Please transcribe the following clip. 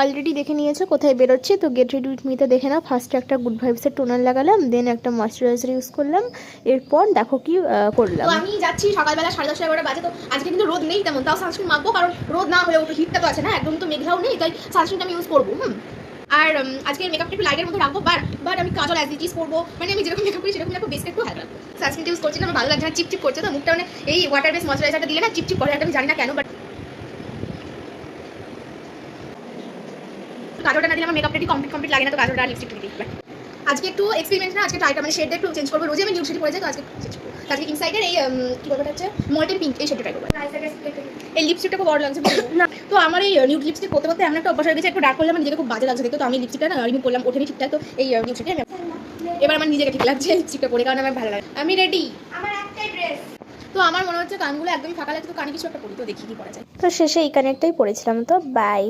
Already দেখে নিয়েছো কোথায় বেরোচ্ছি, তো গেট রেডি উইথ মিতে দেখে নাও। ফার্স্টে একটা গুড ভাইবসের টোনার লাগালাম, দেন একটা ময়শ্চারাইজার ইউজ করলাম, এরপর দেখো কি করলাম। তো আমি যাচ্ছি সকালবেলা 10:30 11টা বাজে, তো আজকে কিন্তু রোদ নেই তেমন, তাও সানস্ক্রিন মাখবো, কারণ রোদ না হলেও একটু হিটটা তো আছে না, একদম তো মেঘলাও নেই, তাই সানস্ক্রিনটা আমি ইউজ করবো। আর আজকে মেকআপটা একটু লাইটের মধ্যে রাখবো, বাট আমি কাজল অ্যাজ ইট ইজ করবো, মানে আমি যেরকম মেকআপ করি সেরকম রাখবো, বেসটা একটু হালকা। সানস্ক্রিনটা ইউজ করছি না, আমার ভালো লাগছে না, চিপচিপ করছে, তো মুখটা মানে এই ওয়াটার বেস ময়শ্চারাইজারটা দিলে না চিপচিপ করে, আমি জানি না কেন, বাট কাজলটা না দিলে আমার মেকআপটা কমপ্লিট লাগে না, তো কাজলটা আর লিপস্টিকটা দিই। আজকে একটু এক্সপেরিমেন্ট না, আজকে ট্রাইটা মানে শেডটা একটু চেঞ্জ করবো, রোজই আমি নিউড শেড পরে যাই, তো আজকে চেঞ্জ করবো। আজকে ইনসাইডের এই কি বলবো হচ্ছে মল্টেন পিঙ্ক, এই শেডটা ট্রাই করবো। এই লিপস্টিকটা খুব বড় লাগছে না, তো আমার এই নিউড লিপস্টিক করতে করতে এমন একটা অভ্যাস হয়ে গেছে, একটু ডার্ক করলে আমার নিজেকে খুব বাজে লাগছে দেখতে, তো আমি লিপস্টিকটা না রিমুভ করলাম, ওঠেনি ঠিকঠাক, তো এই লিপস্টিকটা আমি এবার আমার নিজেকে ঠিক লাগছে লিপস্টিকটা পরে, কারণ আমার ভালো লাগে। আমি রেডি, আমার একটাই ড্রেস, তো আমার মনে হচ্ছে কানগুলো একদমই ফাঁকা লাগছে, তো কানে কিছু একটা পরি, তো দেখি কি পরা যায়। তো শেষে এই কানেরটাই পরেছিলাম, তো বাই।